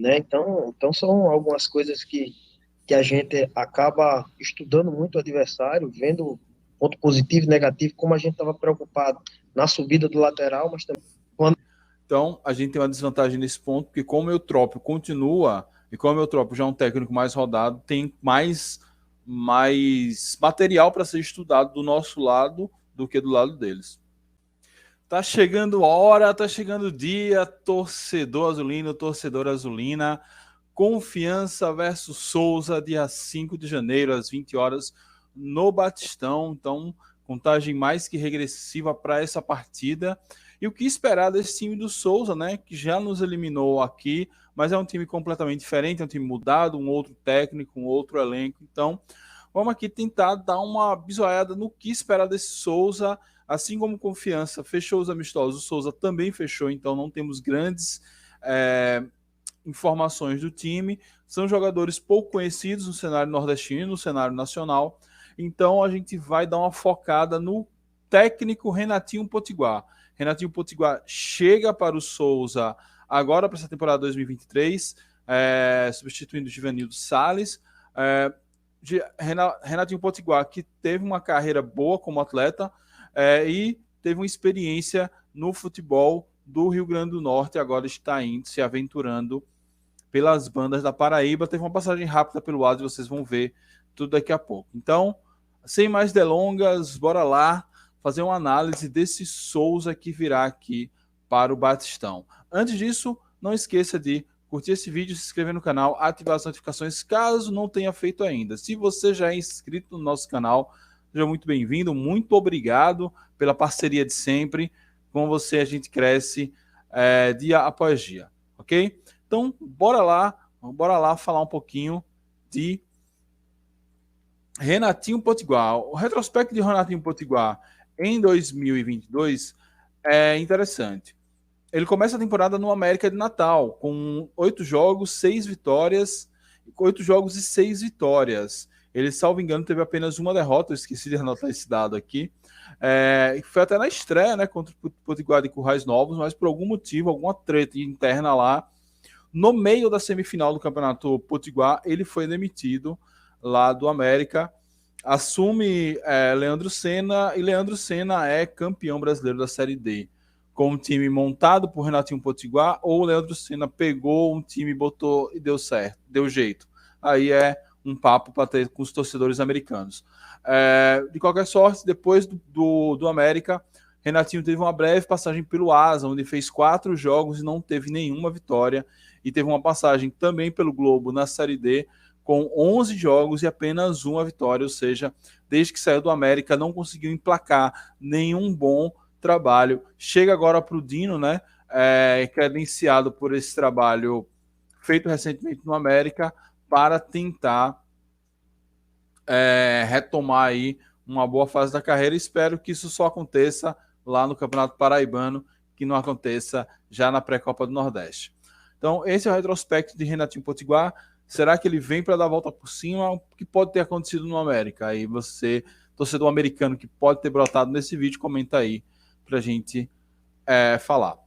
né? Então são algumas coisas que a gente acaba estudando muito o adversário, vendo ponto positivo e negativo, como a gente estava preocupado na subida do lateral, mas também quando... Então, a gente tem uma desvantagem nesse ponto, porque como o Eutrópio continua, e como o Eutrópio já é um técnico mais rodado, tem mais material para ser estudado do nosso lado do que do lado deles. Tá chegando a hora, tá chegando o dia, torcedor azulino, torcedora azulina, Confiança versus Souza, dia 5 de janeiro, às 20 horas, no Batistão. Então, contagem mais que regressiva para essa partida. E o que esperar desse time do Souza, né? Que já nos eliminou aqui, mas é um time completamente diferente, é um time mudado, um outro técnico, um outro elenco. Então, vamos aqui tentar dar uma bisoiada no que esperar desse Souza. Assim como Confiança fechou os amistosos, o Souza também fechou, então não temos grandes informações do time. São jogadores pouco conhecidos no cenário nordestino e no cenário nacional. Então a gente vai dar uma focada no técnico Renatinho Potiguar. Renatinho Potiguar chega para o Souza agora para essa temporada 2023, substituindo o Givanildo Salles. Renatinho Potiguar, que teve uma carreira boa como atleta e teve uma experiência no futebol do Rio Grande do Norte, agora está indo, se aventurando pelas bandas da Paraíba. Teve uma passagem rápida pelo lado, vocês vão ver tudo daqui a pouco. Então, sem mais delongas, bora lá fazer uma análise desse Souza que virá aqui para o Batistão. Antes disso, não esqueça de curtir esse vídeo, se inscrever no canal, ativar as notificações, caso não tenha feito ainda. Se você já é inscrito no nosso canal, seja muito bem-vindo, muito obrigado pela parceria de sempre. Com você a gente cresce dia após dia, ok? Então, bora lá falar um pouquinho de Renatinho Potiguar. O retrospecto de Renatinho Potiguar em 2022 é interessante. Ele começa a temporada no América de Natal, com 8 jogos, 6 vitórias, 8 jogos e 6 vitórias. Ele, salvo engano, teve apenas uma derrota, eu esqueci de anotar esse dado aqui. Foi até na estreia, né, contra o Potiguar de Currais Novos, mas por algum motivo, alguma treta interna lá, no meio da semifinal do Campeonato Potiguar, ele foi demitido lá do América. Assume Leandro Senna, e Leandro Senna é campeão brasileiro da Série D. Com um time montado por Renatinho Potiguar, ou o Leandro Senna pegou um time, botou e deu certo, deu jeito. Aí é um papo para ter com os torcedores americanos. De qualquer sorte, depois do América, Renatinho teve uma breve passagem pelo Asa, onde fez 4 jogos e não teve nenhuma vitória. E teve uma passagem também pelo Globo na Série D, com 11 jogos e apenas uma vitória, ou seja, desde que saiu do América não conseguiu emplacar nenhum bom trabalho. Chega agora para o Dino, né, credenciado por esse trabalho feito recentemente no América, para tentar retomar aí uma boa fase da carreira. Espero que isso só aconteça lá no Campeonato Paraibano, que não aconteça já na pré-copa do Nordeste. Então, esse é o retrospecto de Renatinho Potiguar. Será que ele vem para dar a volta por cima? O que pode ter acontecido no América? Aí você, torcedor americano que pode ter brotado nesse vídeo, comenta aí para a gente falar.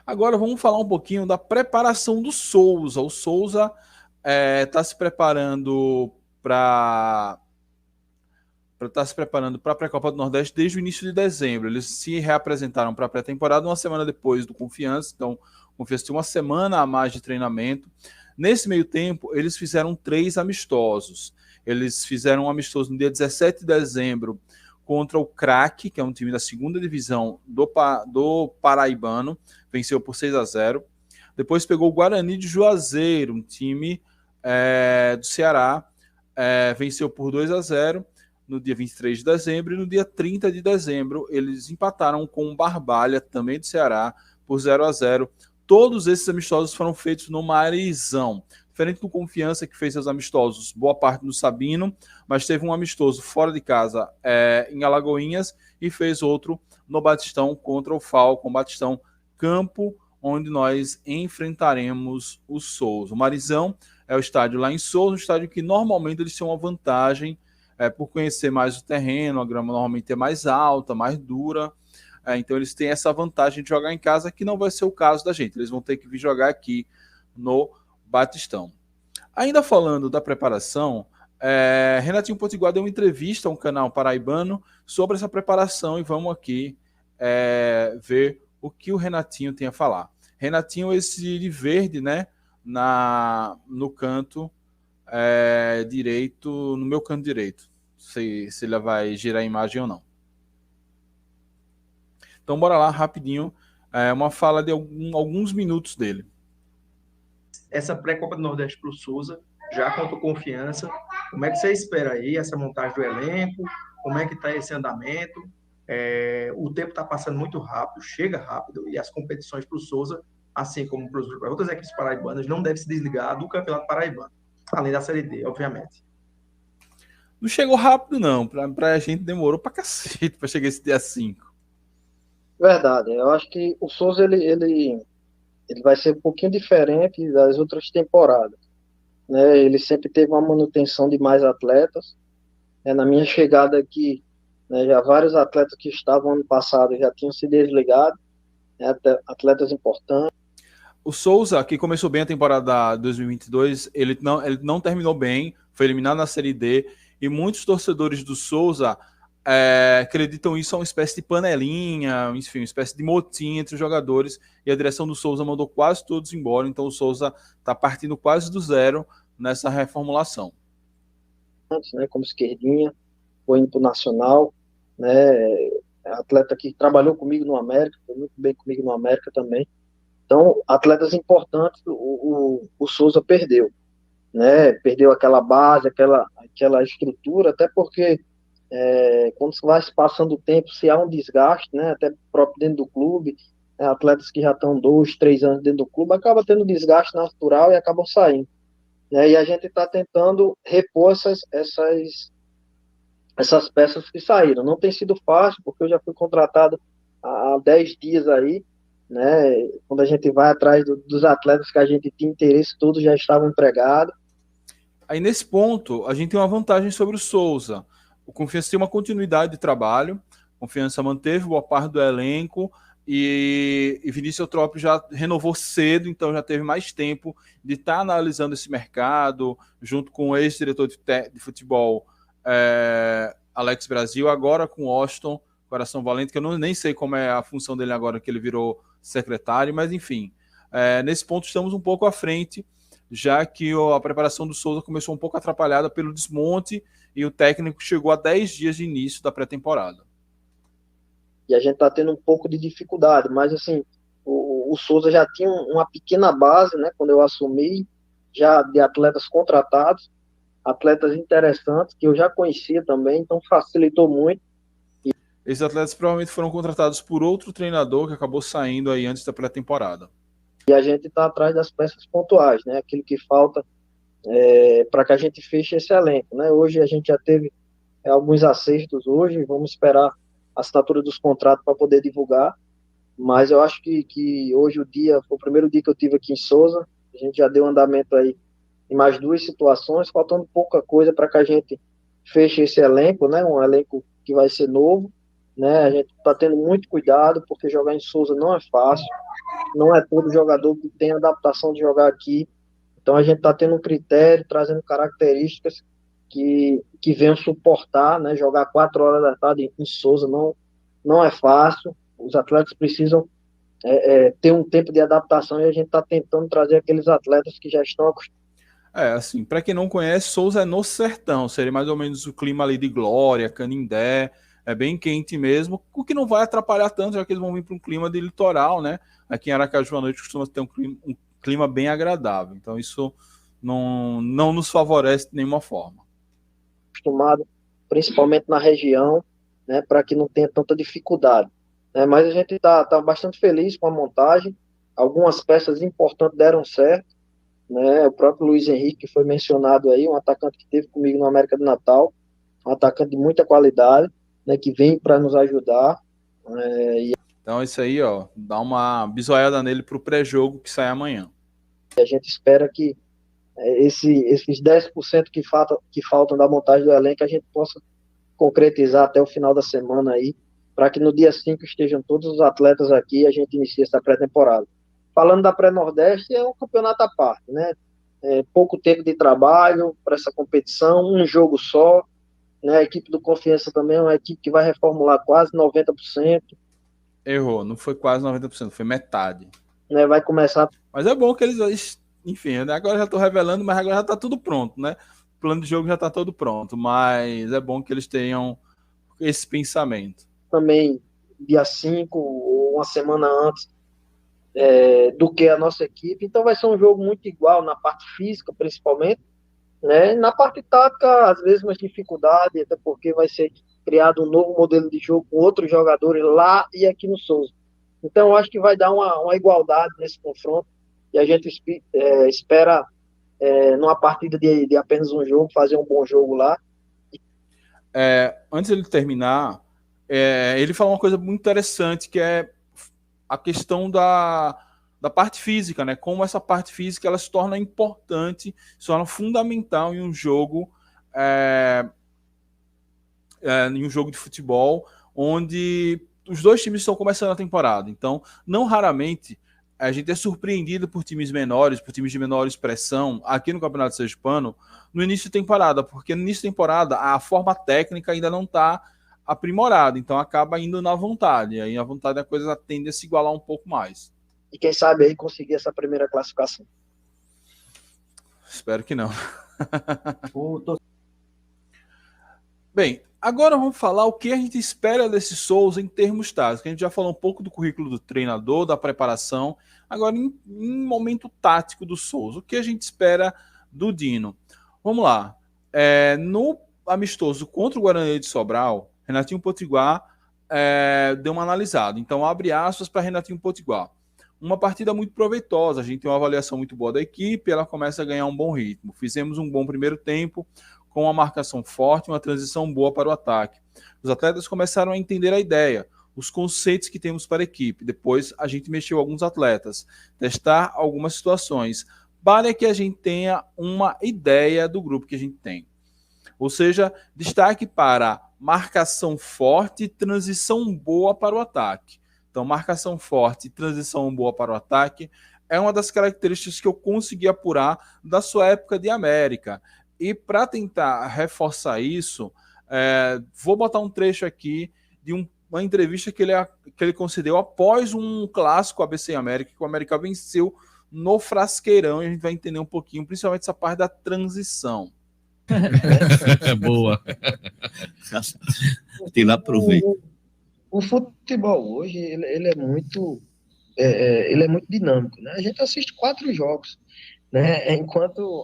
Agora vamos falar um pouquinho da preparação do Souza. O Souza está se preparando para a pré-copa do Nordeste desde o início de dezembro. Eles se reapresentaram para a pré-temporada uma semana depois do Confiança. Então, o Confiança tinha uma semana a mais de treinamento. Nesse meio tempo, eles fizeram 3 amistosos. Eles fizeram um amistoso no dia 17 de dezembro contra o Craque, que é um time da segunda divisão do Paraibano. Venceu por 6-0. Depois pegou o Guarani de Juazeiro, um time do Ceará. Venceu por 2-0 no dia 23 de dezembro. E no dia 30 de dezembro, eles empataram com o Barbalha, também do Ceará, por 0-0. Todos esses amistosos foram feitos no Marizão. Diferente do Confiança, que fez seus amistosos, boa parte no Sabino, mas teve um amistoso fora de casa em Alagoinhas e fez outro no Batistão contra o Falcon. Batistão, campo onde nós enfrentaremos o Souza. O Marizão é o estádio lá em Souza, um estádio que normalmente eles têm uma vantagem por conhecer mais o terreno, a grama normalmente é mais alta, mais dura. Então eles têm essa vantagem de jogar em casa, que não vai ser o caso da gente. Eles vão ter que vir jogar aqui no Batistão. Ainda falando da preparação, Renatinho Potiguar deu uma entrevista a um canal paraibano sobre essa preparação e vamos aqui ver o que o Renatinho tem a falar. Renatinho, esse de verde, né, no canto direito, no meu canto direito, se ele vai girar a imagem ou não. Então bora lá, rapidinho, uma fala de alguns minutos dele. Essa pré-Copa do Nordeste para o Souza, já com confiança, como é que você espera aí essa montagem do elenco? Como é que está esse andamento? O tempo está passando muito rápido, chega rápido, e as competições para o Souza, assim como para outras equipes paraibanas, não deve se desligar do Campeonato Paraibano, além da Série D, obviamente. Não chegou rápido, não. Pra a gente demorou pra cacete pra chegar esse dia 5. Verdade. Eu acho que o Souza, ele vai ser um pouquinho diferente das outras temporadas, né? Ele sempre teve uma manutenção de mais atletas. Na minha chegada aqui, né, já vários atletas que estavam ano passado já tinham se desligado, né, atletas importantes. O Souza, que começou bem a temporada 2022, ele não terminou bem, foi eliminado na Série D, e muitos torcedores do Souza acreditam isso a uma espécie de panelinha, enfim, uma espécie de motim entre os jogadores, e a direção do Souza mandou quase todos embora, então o Souza está partindo quase do zero nessa reformulação. Né, como esquerdinha, foi indo para o Nacional, né, atleta que trabalhou comigo no América, foi muito bem comigo no América também. Então, atletas importantes o Souza perdeu, né, perdeu aquela base, aquela estrutura, até porque quando vai se passando o tempo, se há um desgaste, né, até próprio dentro do clube, atletas que já estão 2, 3 anos dentro do clube, acaba tendo desgaste natural e acabam saindo. E a gente está tentando repor essas peças que saíram. Não tem sido fácil, porque eu já fui contratado há 10 dias aí, né? Quando a gente vai atrás dos atletas que a gente tinha interesse, todos já estavam empregados. Aí nesse ponto, a gente tem uma vantagem sobre o Souza. O Confiança tem uma continuidade de trabalho, Confiança manteve boa parte do elenco, e Vinícius Eutrópio já renovou cedo, então já teve mais tempo de estar analisando esse mercado, junto com o ex-diretor de futebol Alex Brasil, agora com Austin Coração Valente, que eu nem sei como é a função dele agora que ele virou secretário, mas enfim, nesse ponto estamos um pouco à frente, já que a preparação do Souza começou um pouco atrapalhada pelo desmonte e o técnico chegou a 10 dias de início da pré-temporada. E a gente está tendo um pouco de dificuldade, mas assim, o Souza já tinha uma pequena base, né, quando eu assumi, já de atletas contratados, atletas interessantes, que eu já conhecia também, então facilitou muito. Esses atletas provavelmente foram contratados por outro treinador que acabou saindo aí antes da pré-temporada. E a gente está atrás das peças pontuais, né, aquilo que falta para que a gente feche esse elenco, né. Hoje a gente já teve alguns acertos hoje, vamos esperar a assinatura dos contratos para poder divulgar, mas eu acho que hoje foi o primeiro dia que eu tive aqui em Souza, a gente já deu andamento aí em mais 2 situações, faltando pouca coisa para que a gente feche esse elenco, né, um elenco que vai ser novo, né, a gente está tendo muito cuidado, porque jogar em Souza não é fácil, não é todo jogador que tem adaptação de jogar aqui, então a gente está tendo um critério, trazendo características que venham suportar, né, jogar 4 horas da tarde em Souza não é fácil, os atletas precisam ter um tempo de adaptação e a gente está tentando trazer aqueles atletas que já estão acostumados. Assim, para quem não conhece, Souza é no sertão, seria mais ou menos o clima ali de Glória, Canindé, é bem quente mesmo, o que não vai atrapalhar tanto, já que eles vão vir para um clima de litoral, né? Aqui em Aracaju à noite costuma ter um clima bem agradável, então isso não nos favorece de nenhuma forma. Acostumado, principalmente na região, né, para que não tenha tanta dificuldade. Mas a gente está bastante feliz com a montagem, algumas peças importantes deram certo, né, o próprio Luiz Henrique, que foi mencionado aí, um atacante que esteve comigo no América do Natal, um atacante de muita qualidade, né, que vem para nos ajudar. Então isso aí, ó, dá uma bisoiada nele para o pré-jogo que sai amanhã. E a gente espera que esses 10% que faltam da montagem do elenco a gente possa concretizar até o final da semana aí, para que no dia 5 estejam todos os atletas aqui e a gente inicie essa pré-temporada. Falando da pré-Nordeste, é um campeonato à parte, né? pouco tempo de trabalho para essa competição, um jogo só, né? A equipe do Confiança também é uma equipe que vai reformular quase 90%, Errou, não foi quase 90%, foi metade. né? Vai começar. Mas é bom que eles, enfim, né, agora já estou revelando, mas agora já está tudo pronto, né? O plano de jogo já está todo pronto, mas é bom que eles tenham esse pensamento. Também dia 5 ou uma semana antes do que a nossa equipe, então vai ser um jogo muito igual na parte física, principalmente, né? Na parte tática, às vezes, mais dificuldade, até porque vai ser criado um novo modelo de jogo com outros jogadores lá e aqui no Souza. Então, eu acho que vai dar uma igualdade nesse confronto e a gente espera, numa partida de apenas um jogo, fazer um bom jogo lá. Antes de ele terminar, ele falou uma coisa muito interessante, que é a questão da parte física, né? Como essa parte física ela se torna importante, se torna fundamental em um jogo, em um jogo de futebol, onde os dois times estão começando a temporada. Então, não raramente a gente é surpreendido por times menores, por times de menor expressão, aqui no Campeonato Sergipano, no início de temporada, porque no início de temporada a forma técnica ainda não está aprimorada, então acaba indo na vontade, aí a vontade da coisa tende a se igualar um pouco mais. E quem sabe aí conseguir essa primeira classificação. Espero que não. Bem, agora vamos falar o que a gente espera desse Souza em termos táticos. A gente já falou um pouco do currículo do treinador, da preparação. Agora, em momento tático do Souza, o que a gente espera do Dino? Vamos lá. No amistoso contra o Guarani de Sobral, Renatinho Potiguar deu uma analisada. Então, abre aspas para Renatinho Potiguar. Uma partida muito proveitosa, a gente tem uma avaliação muito boa da equipe, ela começa a ganhar um bom ritmo. Fizemos um bom primeiro tempo, com uma marcação forte, uma transição boa para o ataque. Os atletas começaram a entender a ideia, os conceitos que temos para a equipe. Depois a gente mexeu alguns atletas, testar algumas situações, para que a gente tenha uma ideia do grupo que a gente tem. Ou seja, destaque para marcação forte e transição boa para o ataque. Então, marcação forte e transição boa para o ataque é uma das características que eu consegui apurar da sua época de América. E para tentar reforçar isso, vou botar um trecho aqui de uma entrevista que ele concedeu após um clássico ABC América, que o América venceu no Frasqueirão, e a gente vai entender um pouquinho, principalmente essa parte da transição. Boa. Tem lá proveito. O futebol hoje ele é muito dinâmico, né? A gente assiste 4 jogos, né? Enquanto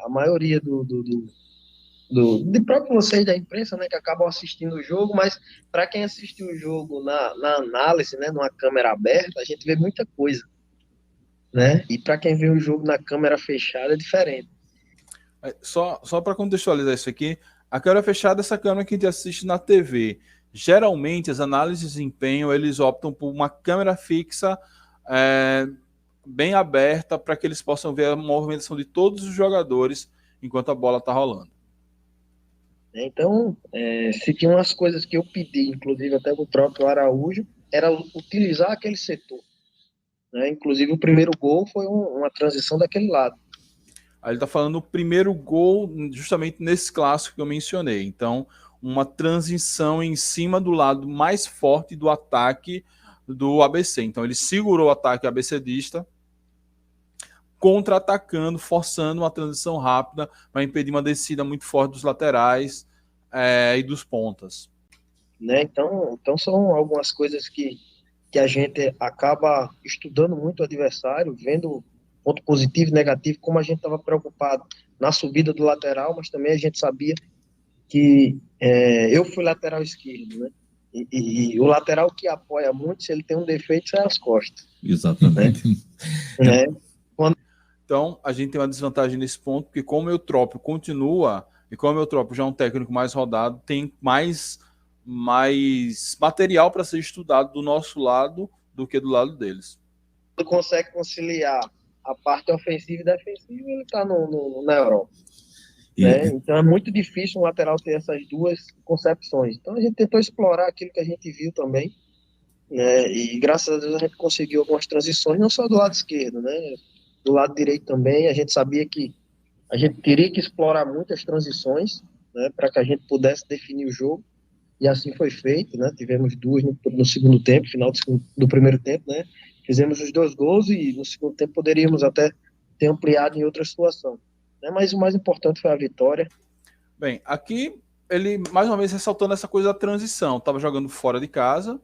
a maioria de próprio vocês da imprensa, né, que acabam assistindo o jogo, mas para quem assiste o jogo na análise, né, numa câmera aberta, a gente vê muita coisa, né? E para quem vê o jogo na câmera fechada é diferente. Só para contextualizar isso aqui, a câmera fechada é essa câmera que a gente assiste na TV. Geralmente, as análises de desempenho, eles optam por uma câmera fixa bem aberta para que eles possam ver a movimentação de todos os jogadores enquanto a bola está rolando. Então, se tinha umas coisas que eu pedi, inclusive até o próprio Araújo, era utilizar aquele setor, né? Inclusive, o primeiro gol foi uma transição daquele lado. Aí ele está falando o primeiro gol justamente nesse clássico que eu mencionei. Então, uma transição em cima do lado mais forte do ataque do ABC. Então, ele segurou o ataque ABCdista, contra-atacando, forçando uma transição rápida para impedir uma descida muito forte dos laterais e dos pontas. Né? Então são algumas coisas que a gente acaba estudando muito o adversário, vendo ponto positivo e negativo, como a gente estava preocupado na subida do lateral, mas também a gente sabia que eu fui lateral esquerdo, né? E o lateral que apoia muito, se ele tem um defeito, é as costas. Exatamente. Né? Então, a gente tem uma desvantagem nesse ponto, porque como o Eutrópio continua, e como o Eutrópio já é um técnico mais rodado, tem mais material para ser estudado do nosso lado do que do lado deles. Ele consegue conciliar a parte ofensiva e defensiva, ele está na Europa. Né? Então é muito difícil um lateral ter essas duas concepções. Então a gente tentou explorar aquilo que a gente viu também, né? E graças a Deus a gente conseguiu algumas transições, não só do lado esquerdo, né? Do lado direito também. A gente sabia que A gente teria que explorar muitas transições, né, para que a gente pudesse definir o jogo, e assim foi feito, né? Tivemos duas no segundo tempo, final do primeiro tempo, né? Fizemos os 2 gols e no segundo tempo poderíamos até ter ampliado em outra situação, né? Mas o mais importante foi a vitória. Bem, aqui ele mais uma vez ressaltando essa coisa da transição. Estava jogando fora de casa,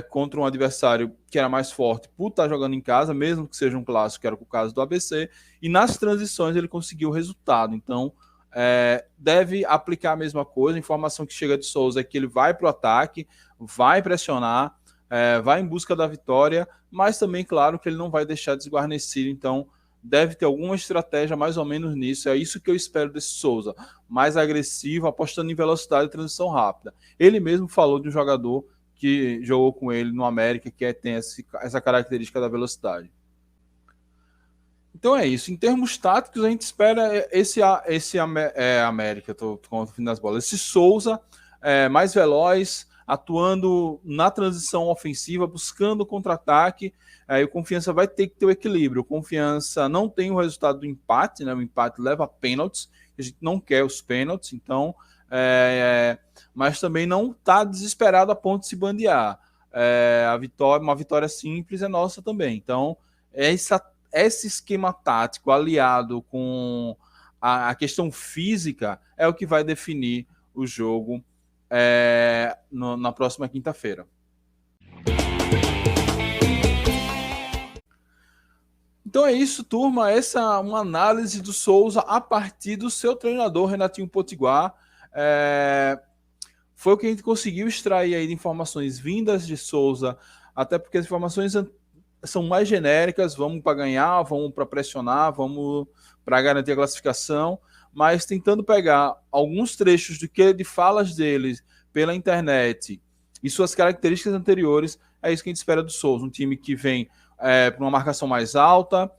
contra um adversário que era mais forte por estar jogando em casa, mesmo que seja um clássico, que era o caso do ABC, e nas transições ele conseguiu o resultado. Então, deve aplicar a mesma coisa. A informação que chega de Souza é que ele vai para o ataque, vai pressionar, vai em busca da vitória, mas também, claro, que ele não vai deixar desguarnecido. Então, deve ter alguma estratégia mais ou menos nisso. É isso que eu espero desse Souza. Mais agressivo, apostando em velocidade e transição rápida. Ele mesmo falou de um jogador que jogou com ele no América, que tem essa característica da velocidade. Então é isso. Em termos táticos, a gente espera esse América, estou com o fim das bolas. Esse Souza mais veloz, atuando na transição ofensiva, buscando o contra-ataque. O Confiança vai ter que ter o equilíbrio. O Confiança não tem o resultado do empate, né? O empate leva a pênaltis. A gente não quer os pênaltis, então... mas também não está desesperado a ponto de se bandear. Uma vitória simples é nossa também. Então, esse esquema tático aliado com a questão física é o que vai definir o jogo na próxima quinta-feira. Então é isso, turma. Essa é uma análise do Souza a partir do seu treinador, Renatinho Potiguar. Foi o que a gente conseguiu extrair aí de informações vindas de Souza, até porque as informações são mais genéricas. Vamos para ganhar, vamos para pressionar, vamos para garantir a classificação, mas tentando pegar alguns trechos de falas deles pela internet e suas características anteriores. É isso que a gente espera do Souza, um time que vem para uma marcação mais alta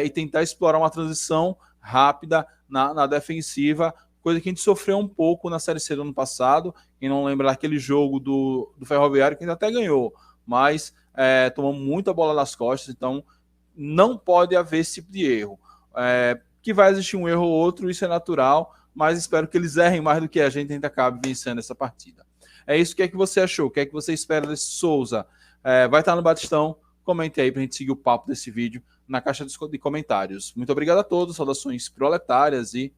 e tentar explorar uma transição rápida na defensiva, coisa que a gente sofreu um pouco na Série C do ano passado. Quem não lembra daquele jogo do Ferroviário, que ainda até ganhou, mas tomou muita bola nas costas. Então não pode haver esse tipo de erro. Que vai existir um erro ou outro, isso é natural, mas espero que eles errem mais do que a gente acabe vencendo essa partida. É isso. O que é que você achou? O que é que você espera desse Souza? Vai estar no Batistão? Comente aí para a gente seguir o papo desse vídeo na caixa de comentários. Muito obrigado a todos, saudações proletárias e